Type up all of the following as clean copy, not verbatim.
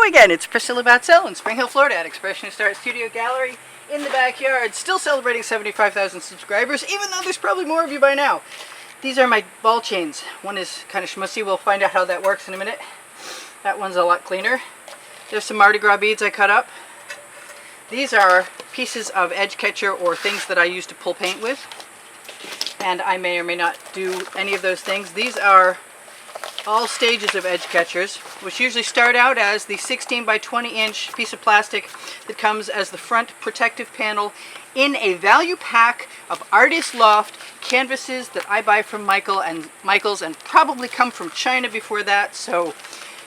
Hello again, it's Priscilla Batzell in Spring Hill, Florida at Expressionist Art Studio Gallery in the backyard. Still celebrating 75,000 subscribers, even though there's probably more of you by now. These are my ball chains. One is kind of schmussy. We'll find out how that works in a minute. That one's a lot cleaner. There's some Mardi Gras beads I cut up. These are pieces of edge catcher or things that I use to pull paint with. And I may or may not do any of those things. These are all stages of edge catchers, which usually start out as the 16 by 20 inch piece of plastic that comes as the front protective panel in a value pack of Artist Loft canvases that I buy from Michael's and probably come from China before that, so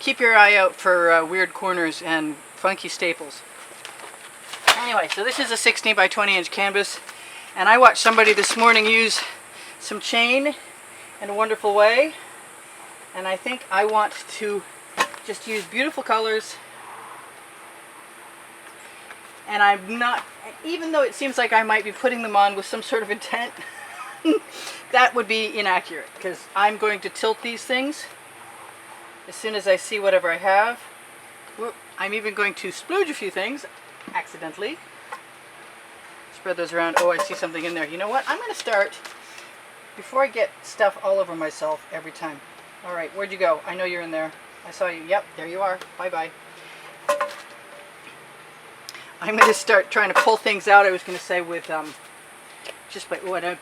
keep your eye out for weird corners and funky staples. Anyway, so this is a 16 by 20 inch canvas, and I watched somebody this morning use some chain in a wonderful way. And I think I want to just use beautiful colors. And I'm not, even though it seems like I might be putting them on with some sort of intent, that would be inaccurate, because I'm going to tilt these things as soon as I see whatever I have. Whoop. I'm even going to splooge a few things, accidentally. Spread those around. Oh, I see something in there. You know what? I'm going to start, before I get stuff all over myself every time. All right, where'd you go? I know you're in there. I saw you. Yep, there you are. Bye-bye. I'm going to start trying to pull things out. I was going to say with just by what I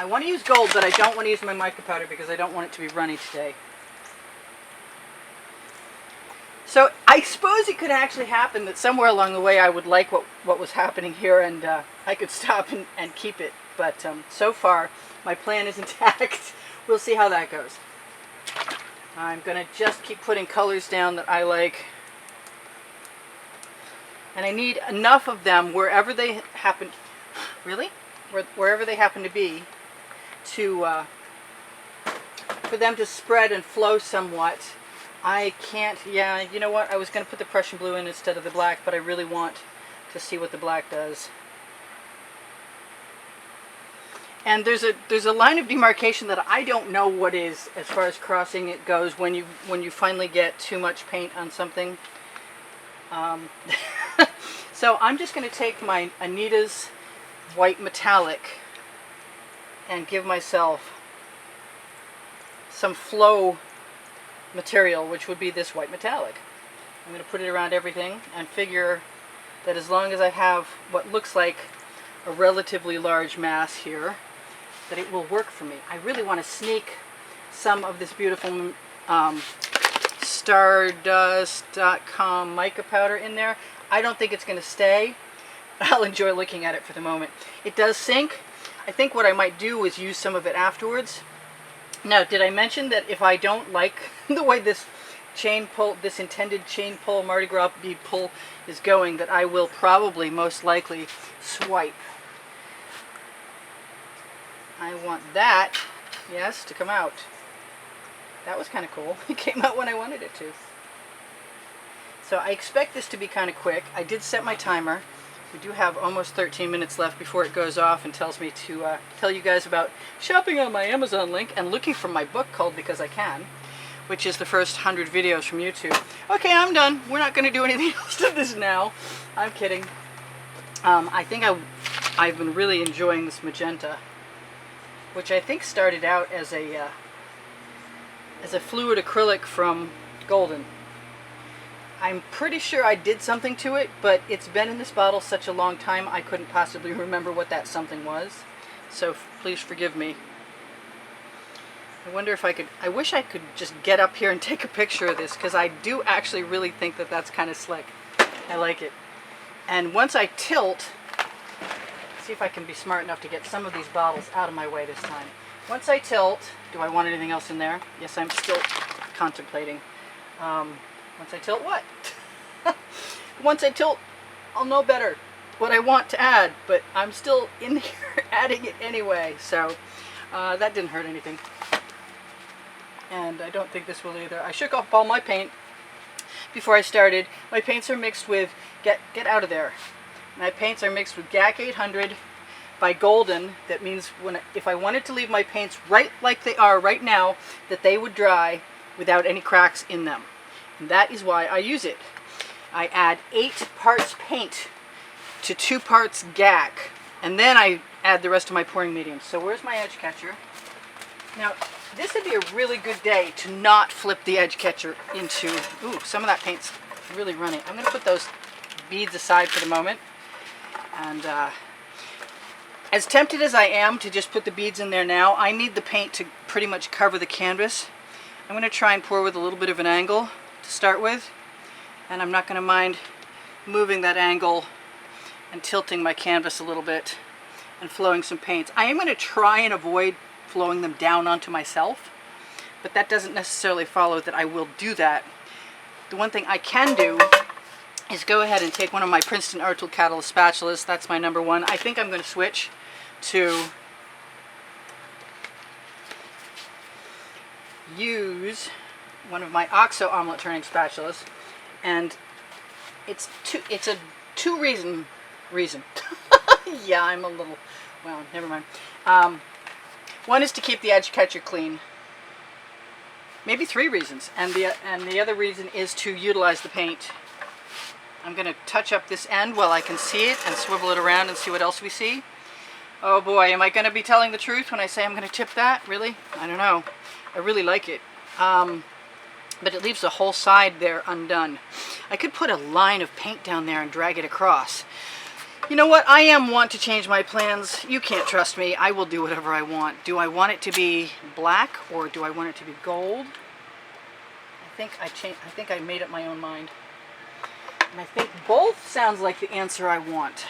want to use gold, but I don't want to use my mica powder because I don't want it to be runny today. So I suppose it could actually happen that somewhere along the way I would like what was happening here, and I could stop and keep it. But so far, my plan is intact. We'll see how that goes. I'm going to just keep putting colors down that I like. And I need enough of them wherever they happen, wherever they happen to be, to for them to spread and flow somewhat. I can't, yeah, you know what, I was going to put the Prussian blue in instead of the black, but I really want to see what the black does. And there's a line of demarcation that I don't know what is as far as crossing it goes when you finally get too much paint on something. So I'm just going to take my Anita's white metallic and give myself some flow material, which would be this white metallic. I'm going to put it around everything and figure that as long as I have what looks like a relatively large mass here, that it will work for me. I really want to sneak some of this beautiful Stardust.com mica powder in there. I don't think it's going to stay. I'll enjoy looking at it for the moment. It does sink. I think what I might do is use some of it afterwards. Now, did I mention that if I don't like the way this chain pull, this intended chain pull, Mardi Gras bead pull is going, that I will probably most likely swipe. I want that, yes, to come out. That was kind of cool. It came out when I wanted it to. So I expect this to be kind of quick. I did set my timer. We do have almost 13 minutes left before it goes off and tells me to tell you guys about shopping on my Amazon link and looking for my book called Because I Can, which is the first 100 videos from YouTube. Okay, I'm done. We're not going to do anything else to this now. I'm kidding. I think I've been really enjoying this magenta, which I think started out as a fluid acrylic from Golden. I'm pretty sure I did something to it, but it's been in this bottle such a long time I couldn't possibly remember what that something was. So please forgive me. I wonder if I could, I wish I could just get up here and take a picture of this, because I do actually really think that that's kind of slick. I like it. And once I tilt, see if I can be smart enough to get some of these bottles out of my way this time. Once I tilt, do I want anything else in there? Yes, I'm still contemplating. Once I tilt what? Once I tilt, I'll know better what I want to add, but I'm still in here adding it anyway, so that didn't hurt anything. And I don't think this will either. I shook off all my paint before I started. My paints are mixed with, get out of there. My paints are mixed with GAC 800 by Golden. That means if I wanted to leave my paints right like they are right now, that they would dry without any cracks in them. And that is why I use it. I add 8 parts paint to 2 parts gack, and then I add the rest of my pouring medium. So where's my edge catcher? Now, this would be a really good day to not flip the edge catcher into, ooh, some of that paint's really runny. I'm going to put those beads aside for the moment. And as tempted as I am to just put the beads in there now, I need the paint to pretty much cover the canvas. I'm going to try and pour with a little bit of an angle to start with. And I'm not going to mind moving that angle and tilting my canvas a little bit and flowing some paints. I am going to try and avoid flowing them down onto myself, but that doesn't necessarily follow that I will do that. The one thing I can do is go ahead and take one of my Princeton Art Tool Catalyst spatulas. That's my number one. I think I'm going to switch to use one of my OXO omelet turning spatulas, and it's a two reason. Yeah, I'm a little, well, never mind. One is to keep the edge catcher clean. Maybe 3 reasons, and the other reason is to utilize the paint. I'm going to touch up this end while I can see it and swivel it around and see what else we see. Oh boy, am I going to be telling the truth when I say I'm going to tip that? Really? I don't know. I really like it. But it leaves the whole side there undone. I could put a line of paint down there and drag it across. You know what? I am want to change my plans. You can't trust me. I will do whatever I want. Do I want it to be black or do I want it to be gold? I think I made up my own mind. And I think both sounds like the answer I want.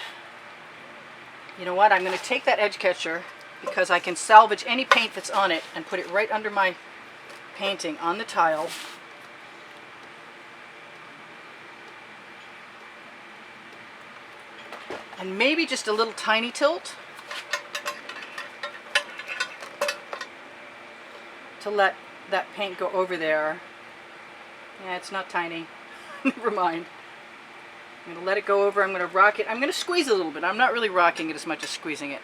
You know what? I'm going to take that edge catcher because I can salvage any paint that's on it and put it right under my painting on the tile. And maybe just a little tiny tilt to let that paint go over there. Yeah, it's not tiny. Never mind. I'm going to let it go over. I'm going to rock it. I'm going to squeeze it a little bit. I'm not really rocking it as much as squeezing it.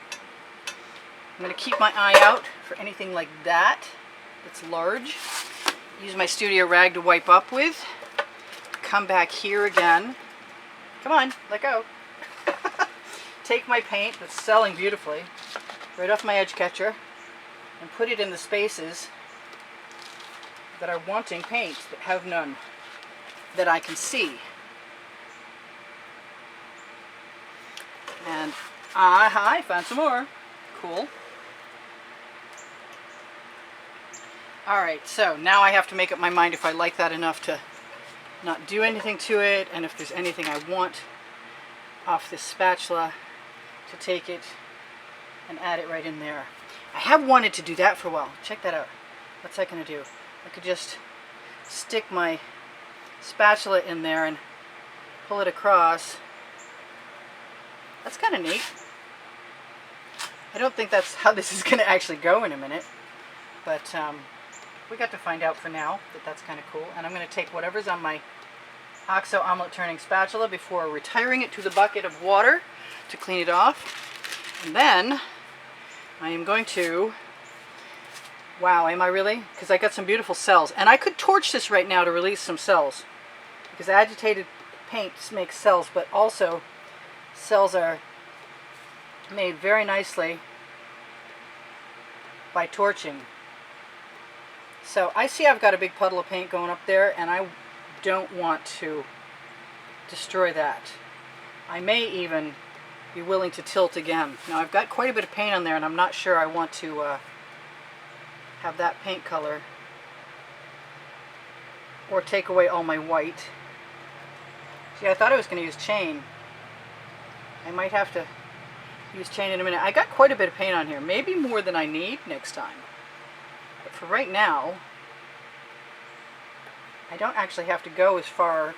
I'm going to keep my eye out for anything like that that's large. Use my studio rag to wipe up with. Come back here again. Come on, let go. Take my paint that's selling beautifully right off my edge catcher and put it in the spaces that are wanting paint that have none that I can see. And I found some more. Cool. Alright, so now I have to make up my mind if I like that enough to not do anything to it, and if there's anything I want off this spatula to take it and add it right in there. I have wanted to do that for a while. Check that out. What's that going to do? I could just stick my spatula in there and pull it across. That's kind of neat. I don't think that's how this is going to actually go in a minute, but we got to find out for now that that's kind of cool. And I'm going to take whatever's on my OXO omelet turning spatula before retiring it to the bucket of water to clean it off. And then I am going to, wow, am I really? Because I got some beautiful cells. And I could torch this right now to release some cells, because agitated paints make cells, but also cells are made very nicely by torching. So I see I've got a big puddle of paint going up there, and I don't want to destroy that. I may even be willing to tilt again. Now I've got quite a bit of paint on there, and I'm not sure I want to have that paint color or take away all my white. See, I thought I was going to use chain. I might have to use chain in a minute. I got quite a bit of paint on here, maybe more than I need next time. But for right now, I don't actually have to go as far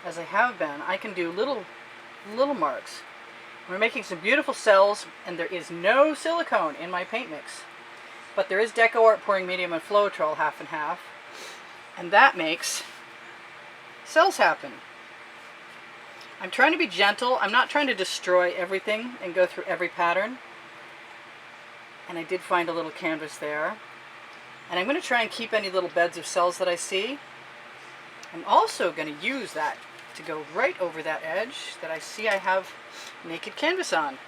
as I have been. I can do little marks. We're making some beautiful cells, and there is no silicone in my paint mix. But there is Deco Art pouring medium and Floetrol half and half, and that makes cells happen. I'm trying to be gentle. I'm not trying to destroy everything and go through every pattern. And I did find a little canvas there. And I'm going to try and keep any little beds of cells that I see. I'm also going to use that to go right over that edge that I see I have naked canvas on,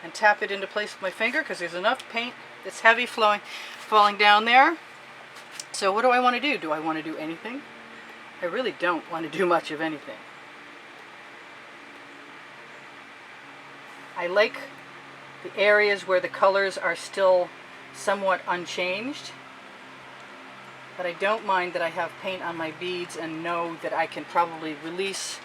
and tap it into place with my finger because there's enough paint that's heavy falling down there. So what do I want to do? Do I want to do anything? I really don't want to do much of anything. I like the areas where the colors are still somewhat unchanged, but I don't mind that I have paint on my beads and know that I can probably release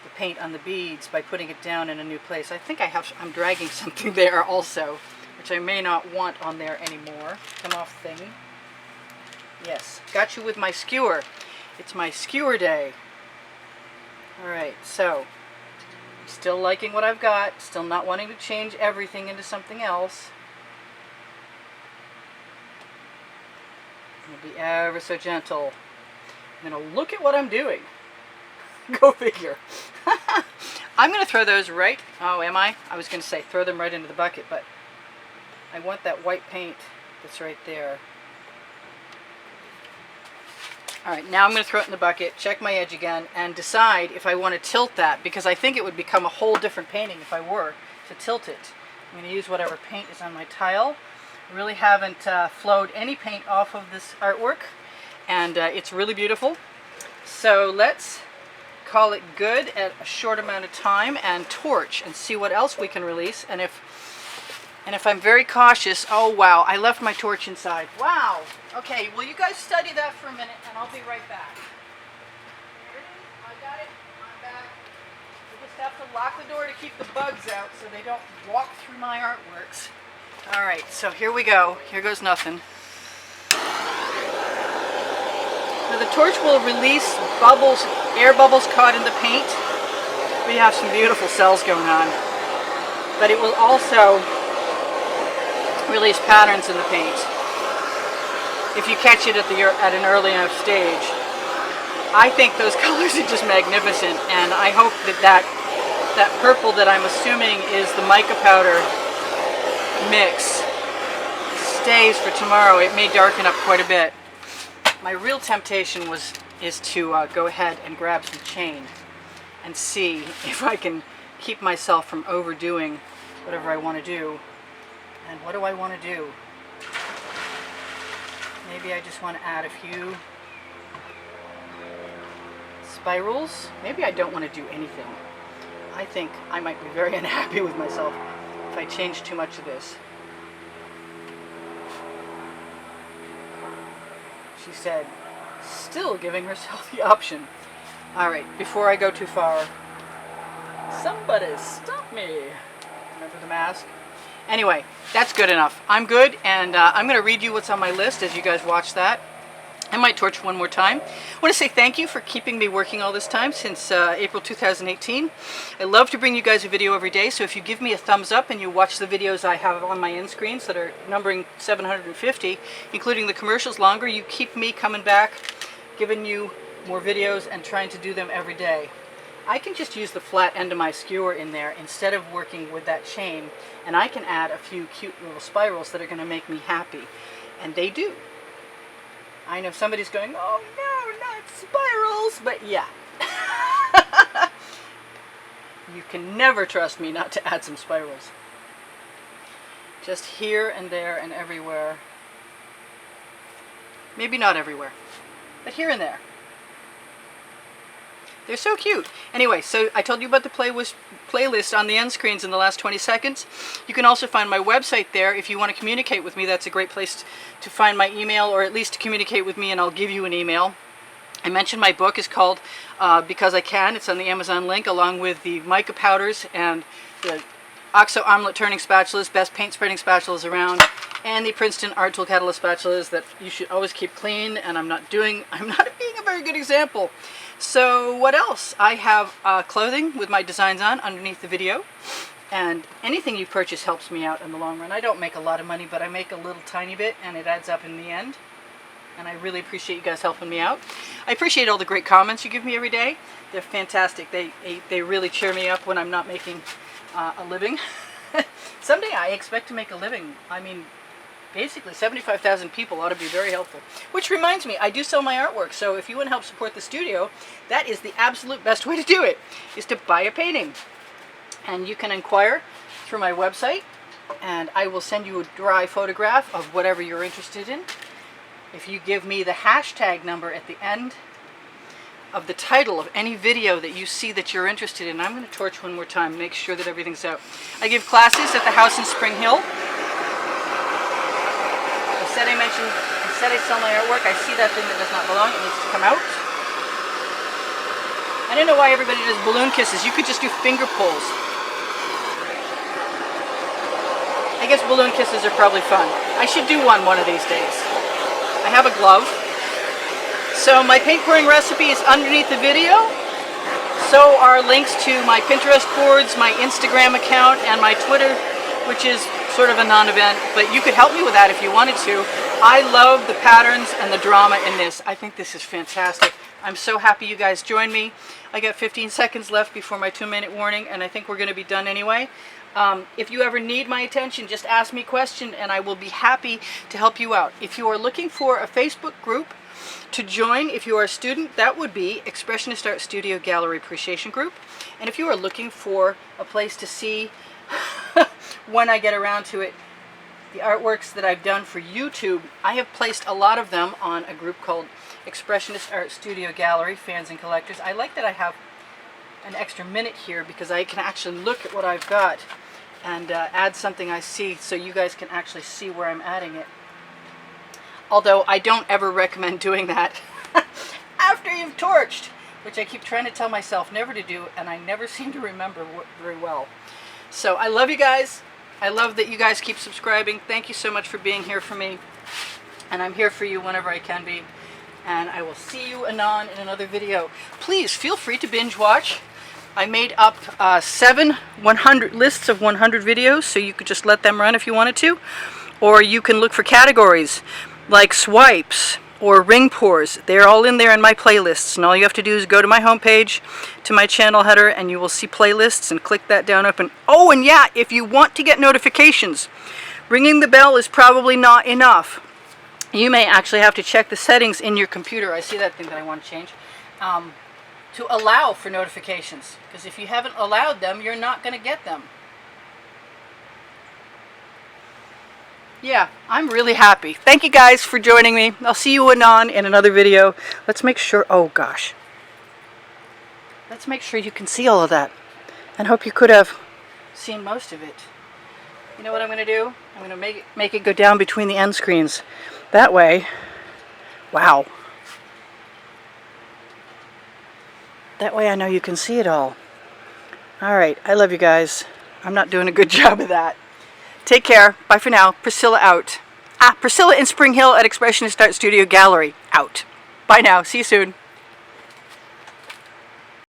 the paint on the beads by putting it down in a new place. I think I'm dragging something there also, which I may not want on there anymore. Come off thing. Yes, got you with my skewer. It's my skewer day. Alright, so still liking what I've got, still not wanting to change everything into something else. I'm going to be ever so gentle. I'm going to look at what I'm doing. Go figure. I'm going to throw those right, oh am I? I was going to say throw them right into the bucket, but I want that white paint that's right there. Alright, now I'm going to throw it in the bucket, check my edge again, and decide if I want to tilt that, because I think it would become a whole different painting if I were to tilt it. I'm going to use whatever paint is on my tile. I really haven't flowed any paint off of this artwork, and it's really beautiful. So let's call it good at a short amount of time and torch and see what else we can release. And if I'm very cautious, oh wow, I left my torch inside. Wow. Okay, well you guys study that for a minute and I'll be right back. Here it is, I got it, I'm back. We just have to lock the door to keep the bugs out so they don't walk through my artworks. Alright, so here we go. Here goes nothing. Now the torch will release bubbles, air bubbles caught in the paint. We have some beautiful cells going on. But it will also release patterns in the paint if you catch it at an early enough stage. I think those colors are just magnificent, and I hope that purple that I'm assuming is the mica powder mix stays for tomorrow. It may darken up quite a bit. My real temptation is to go ahead and grab some chain and see if I can keep myself from overdoing whatever I want to do. And what do I want to do? Maybe I just want to add a few spirals. Maybe I don't want to do anything. I think I might be very unhappy with myself if I change too much of this. She said, still giving herself the option. Alright, before I go too far, somebody stop me. Remember the mask? Anyway, that's good enough. I'm good, and I'm going to read you what's on my list as you guys watch that. I might torch one more time. I want to say thank you for keeping me working all this time since April 2018. I love to bring you guys a video every day, so if you give me a thumbs up and you watch the videos I have on my end screens that are numbering 750, including the commercials longer, you keep me coming back, giving you more videos and trying to do them every day. I can just use the flat end of my skewer in there instead of working with that chain, and I can add a few cute little spirals that are going to make me happy. And they do. I know somebody's going, oh no, not spirals, but yeah. You can never trust me not to add some spirals. Just here and there and everywhere. Maybe not everywhere, but here and there. They're so cute. Anyway, so I told you about the playlist on the end screens in the last 20 seconds. You can also find my website there. If you want to communicate with me, that's a great place to find my email, or at least to communicate with me, and I'll give you an email. I mentioned my book is called Because I Can. It's on the Amazon link, along with the mica powders and the OXO omelet turning spatulas, best paint spreading spatulas around, and the Princeton Art Tool Catalyst spatulas that you should always keep clean, and I'm not being a very good example. So what else? I have clothing with my designs on underneath the video, and anything you purchase helps me out in the long run. I don't make a lot of money, but I make a little tiny bit, and it adds up in the end, and I really appreciate you guys helping me out. I appreciate all the great comments you give me every day. They're fantastic. They really cheer me up when I'm not making a living. Someday I expect to make a living. I mean, basically 75,000 people ought to be very helpful. Which reminds me, I do sell my artwork, so if you want to help support the studio, that is the absolute best way to do it, is to buy a painting. And you can inquire through my website, and I will send you a dry photograph of whatever you're interested in. If you give me the hashtag number at the end of the title of any video that you see that you're interested in, I'm going to torch one more time, make sure that everything's out. I give classes at the house in Spring Hill. I said I sell my artwork. I see that thing that does not belong. It needs to come out. I don't know why everybody does balloon kisses. You could just do finger pulls. I guess balloon kisses are probably fun. I should do one of these days. I have a glove. So my paint pouring recipe is underneath the video. So are links to my Pinterest boards, my Instagram account, and my Twitter, which is sort of a non-event, but you could help me with that if you wanted to. I love the patterns and the drama in this. I think this is fantastic. I'm so happy you guys joined me. I got 15 seconds left before my 2-minute warning, and I think we're going to be done anyway. If you ever need my attention, just ask me a question and I will be happy to help you out. If you are looking for a Facebook group to join, if you are a student, that would be Expressionist Art Studio Gallery Appreciation Group. And if you are looking for a place to see when I get around to it, the artworks that I've done for YouTube, I have placed a lot of them on a group called Expressionist Art Studio Gallery, Fans and Collectors. I like that I have an extra minute here because I can actually look at what I've got and add something I see so you guys can actually see where I'm adding it. Although I don't ever recommend doing that after you've torched, which I keep trying to tell myself never to do, and I never seem to remember very well. So I love you guys. I love that you guys keep subscribing. Thank you so much for being here for me. And I'm here for you whenever I can be. And I will see you anon in another video. Please feel free to binge watch. I made up 7 lists of 100 videos, so you could just let them run if you wanted to. Or you can look for categories like swipes or ring pours. They're all in there in my playlists, and all you have to do is go to my homepage, to my channel header, and you will see playlists, and click that down open. Oh, and yeah, if you want to get notifications, ringing the bell is probably not enough. You may actually have to check the settings in your computer. I see that thing that I want to change. To allow for notifications, because if you haven't allowed them, you're not going to get them. Yeah, I'm really happy. Thank you guys for joining me. I'll see you anon in another video. Let's make sure, oh gosh. Let's make sure you can see all of that. And hope you could have seen most of it. You know what I'm going to do? I'm going to make it go down between the end screens. That way, wow. That way I know you can see it all. Alright, I love you guys. I'm not doing a good job of that. Take care. Bye for now. Priscilla out. Priscilla in Spring Hill at Expressionist Art Studio Gallery out. Bye now. See you soon.